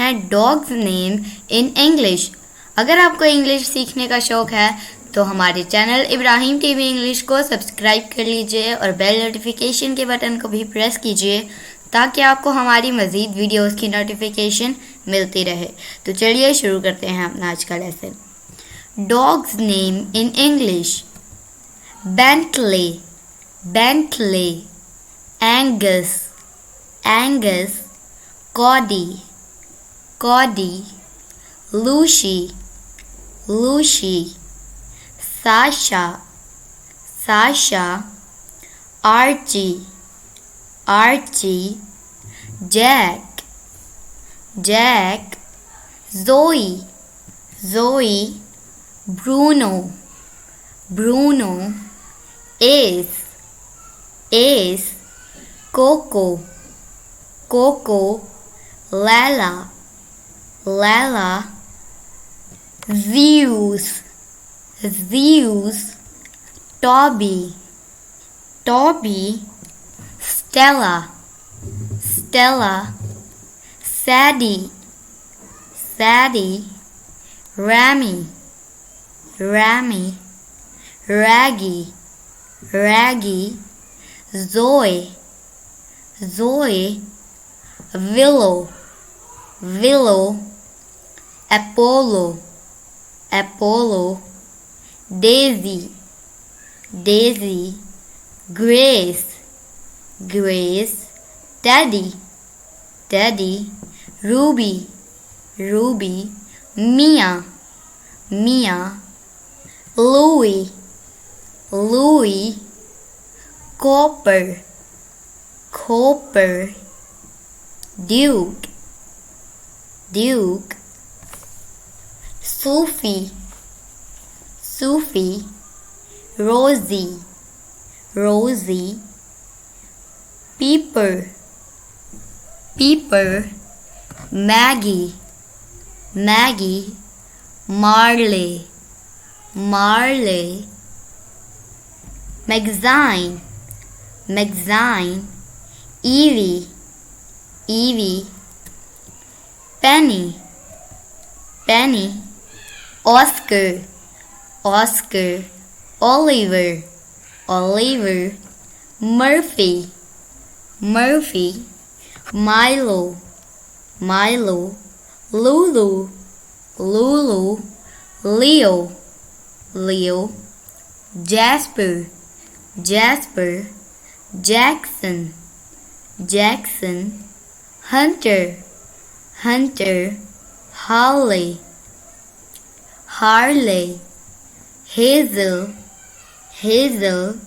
हैं dogs name in English. अगर आपको इंग्लिश सीखने का शौक है तो हमारे चैनल इब्राहिम टीवी इंग्लिश को सब्सक्राइब कर लीजिए और बेल नोटिफिकेशन के बटन को भी प्रेस कीजिए ताकि आपको हमारी मज़ीद वीडियोस की नोटिफिकेशन मिलती रहे। तो चलिए शुरू करते हैं अपना आज का lesson. Dogs name in English: Bentley, Bentley, Angus, Angus, Cody, Cody, Lucy, Lucy, Sasha, Sasha, Archie, Archie, Jack, Jack, Joey, Joey, Bruno, Bruno, Ace, Ace, Coco, Coco, Layla, Layla, Zeus, Zeus, Toby, Toby, Stella, Stella, Sadie, Sadie, Remy, Remy, Reggie, Reggie, Zoey, Zoey, Willow, Willow, Apollo, Apollo, Daisy, Daisy, Grace, Grace, Teddy, Teddy, Ruby, Ruby, Mia, Mia, Louie, Louie, Copper, Copper, Duke, Duke, Sophie, Sophie, रोज़ी, रोज़ी, Pepper, Pepper, Maggie, Maggie, Marley, Marley, magazine, magazine, Evie, Evie, Penny, Penny, Oscar, Oscar, Oliver, Oliver, Murphy, Murphy, Milo, Milo, Lulu, Lulu, Leo, Leo, Jasper, Jasper, Jackson, Jackson, Hunter, Hunter, Harley, Harley, Hazel, Hazel,